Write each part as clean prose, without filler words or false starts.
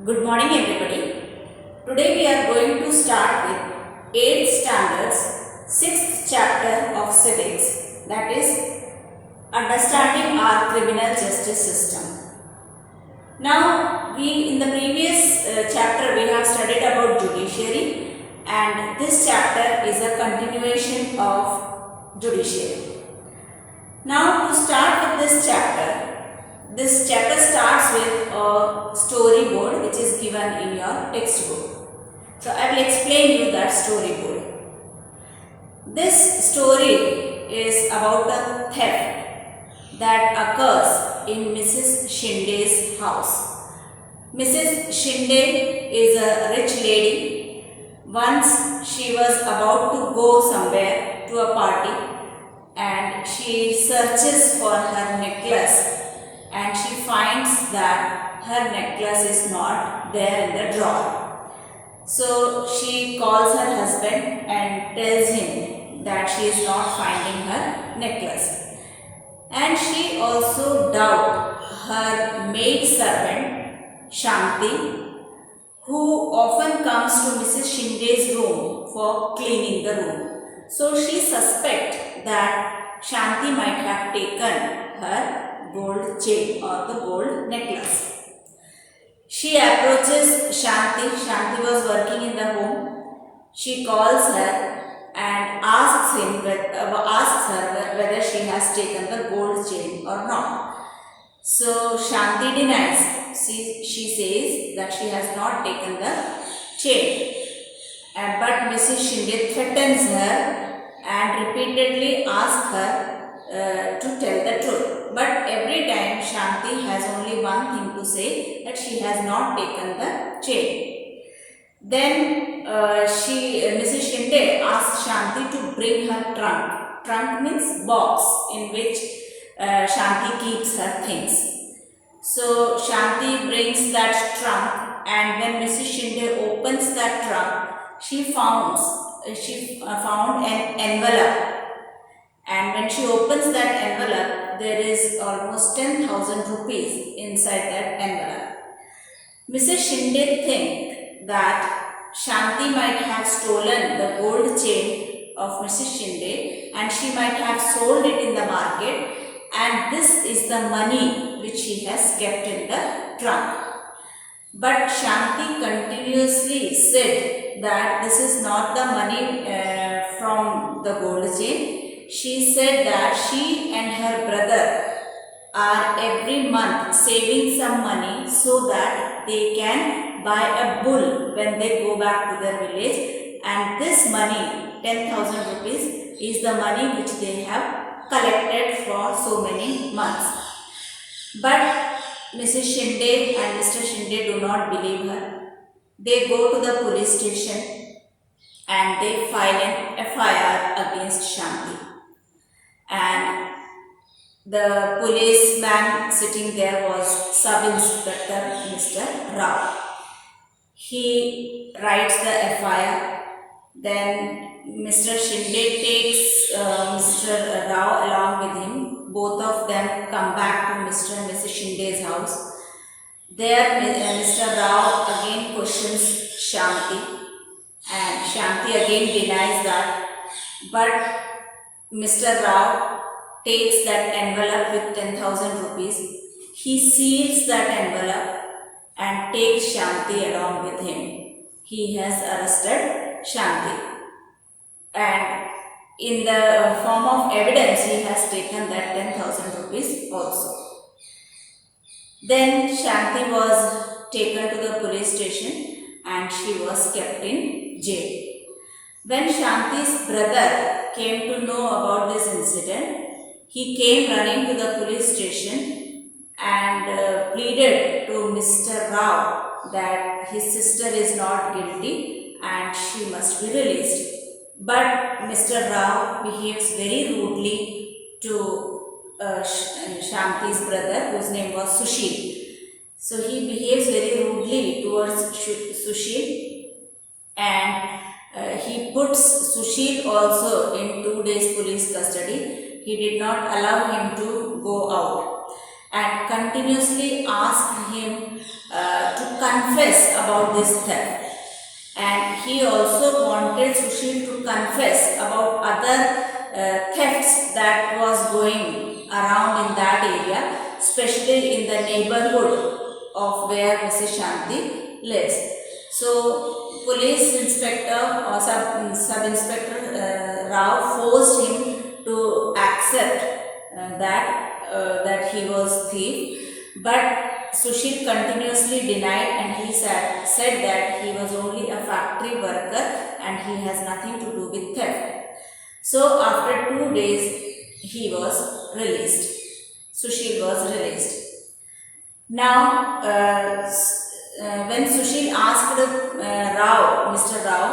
Good morning everybody. Today we are going to start with 8th standards 6th chapter of Civics, that is understanding our criminal justice system. Now in the previous chapter we have studied about judiciary, and this chapter is a continuation of judiciary. Now to start with this chapter starts with a storyboard which is given in your textbook. So I will explain you that storyboard. This story is about a theft that occurs in Mrs. Shinde's house. Mrs. Shinde is a rich lady. Once she was about to go somewhere to a party, and she searches for her necklace, and she finds that her necklace is not there in the drawer. So she calls her husband and tells him that she is not finding her necklace. And she also doubts her maid servant Shanti, who often comes to Mrs. Shinde's room for cleaning the room. So she suspects that Shanti might have taken her gold chain or the gold necklace. She approaches Shanti. Shanti was working in the home. She calls her and asks her whether she has taken the gold chain or not. So Shanti denies. She says that she has not taken the chain. But Mrs. Shinde threatens her and repeatedly asks her to tell the truth. But every time Shanti has only one thing to say, that she has not taken the chain. Then Mrs. Shinde asks Shanti to bring her trunk. Trunk means box in which Shanti keeps her things. So Shanti brings that trunk, and when Mrs. Shinde opens that trunk, she found an envelope, and when she opens that envelope, there is almost 10,000 rupees inside that envelope. Mrs. Shinde thinks that Shanti might have stolen the gold chain of Mrs. Shinde, and she might have sold it in the market, and this is the money which she has kept in the trunk. But Shanti continuously said that this is not the money from the gold chain. She said that she and her brother are every month saving some money so that they can buy a bull when they go back to their village, and this money, 10,000 rupees, is the money which they have collected for so many months. But Mrs. Shinde and Mr. Shinde do not believe her. They go to the police station and they file an FIR against Shanti. And the policeman sitting there was Sub-Inspector Mr. Rao. He writes the FIR. Then Mr. Shinde takes Mr. Rao along with him. Both of them come back to Mr. and Mrs. Shinde's house. There Mr. Rao again questions Shanti, and Shanti again denies that. But Mr. Rao takes that envelope with 10,000 rupees. He seals that envelope and takes Shanti along with him. He has arrested Shanti, and in the form of evidence he has taken that 10,000 rupees also. Then Shanti was taken to the police station and she was kept in jail. When Shanti's brother came to know about this incident, he came running to the police station and pleaded to Mr. Rao that his sister is not guilty and she must be released. But Mr. Rao behaves very rudely to Shanti's brother, whose name was Sushil. So he behaves very rudely towards Sushil, and he puts Sushil also in 2 days police custody. He did not allow him to go out. and continuously asked him to confess about this theft. And he also wanted Sushil to confess about other thefts that was going around in that area, especially in the neighborhood of where Mrs. Shanti lives. So, police inspector or sub-inspector Rao forced him to accept that he was thief, but Sushil continuously denied, and he said that he was only a factory worker and he has nothing to do with theft. So after 2 days he was released. Sushil was released. Now when Sushil asked Mr. Rao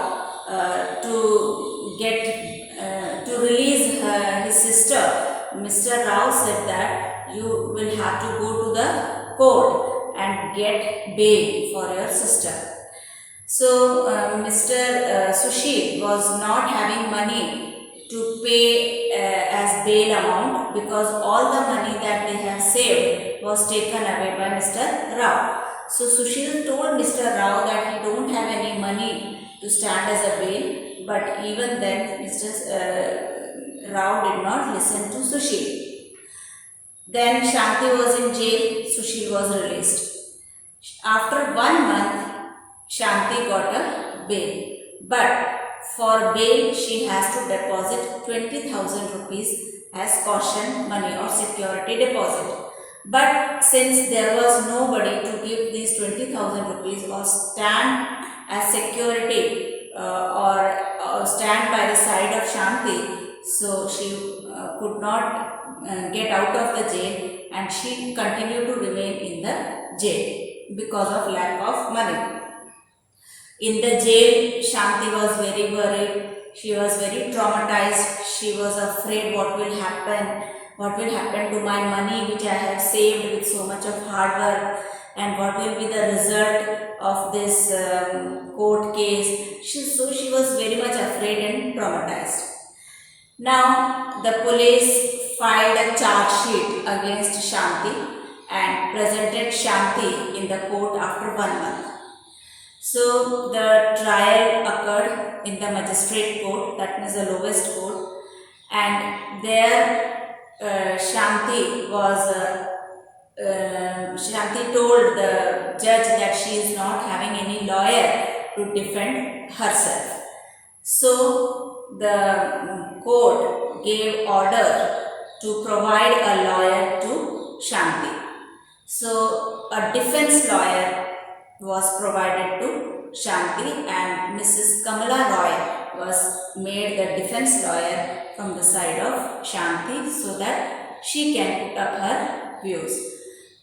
to release his sister, Mr. Rao said that you will have to go to the court and get bail for your sister. So Mr. Sushil was not having money to pay as bail amount, because all the money that they have saved was taken away by Mr. Rao. So Sushil told Mr. Rao that he don't have any money to stand as a bail, but even then Mr. Rao did not listen to Sushil. Then Shanti was in jail, Sushil was released. After 1 month, Shanti got a bail. But for bail, she has to deposit 20,000 rupees as caution money or security deposit. But since there was nobody to give these 20,000 rupees or stand as security or stand by the side of Shanti, so she could not get out of the jail, and she continued to remain in the jail because of lack of money. In the jail, Shanti was very worried. She was very traumatized. She was afraid what will happen to my money which I have saved with so much of hard work, and what will be the result of this court case. So she was very much afraid and traumatized. Now the police filed a charge sheet against Shanti and presented Shanti in the court after 1 month. So the trial occurred in the magistrate court, that means the lowest court, and there Shanti told the judge that she is not having any lawyer to defend herself. So the court gave order to provide a lawyer to Shanti. So a defense lawyer was provided to Shanti, and Mrs. Kamala Roy was made the defense lawyer from the side of Shanti so that she can put up her views.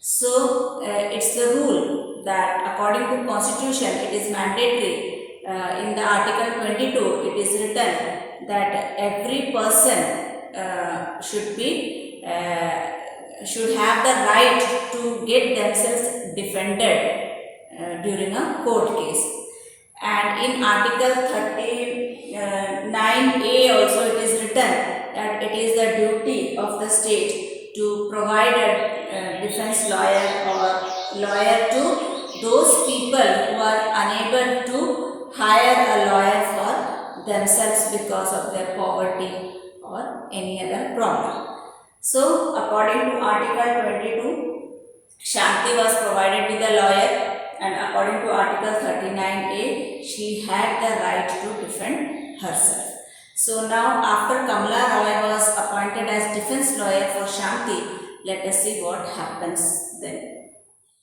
So it's the rule that according to Constitution it is mandatory. In the Article 22 it is written that every person should have the right to get themselves defended during a court case. And in Article 39A also it is written that it is the duty of the state to provide a defense lawyer or lawyer to those people who are unable to hire a lawyer for themselves because of their poverty or any other problem. So according to Article 22, Shanti was provided with a lawyer, and according to Article 39A, she had the right to defend herself. So now after Kamala Roy was appointed as defense lawyer for Shanti, let us see what happens then.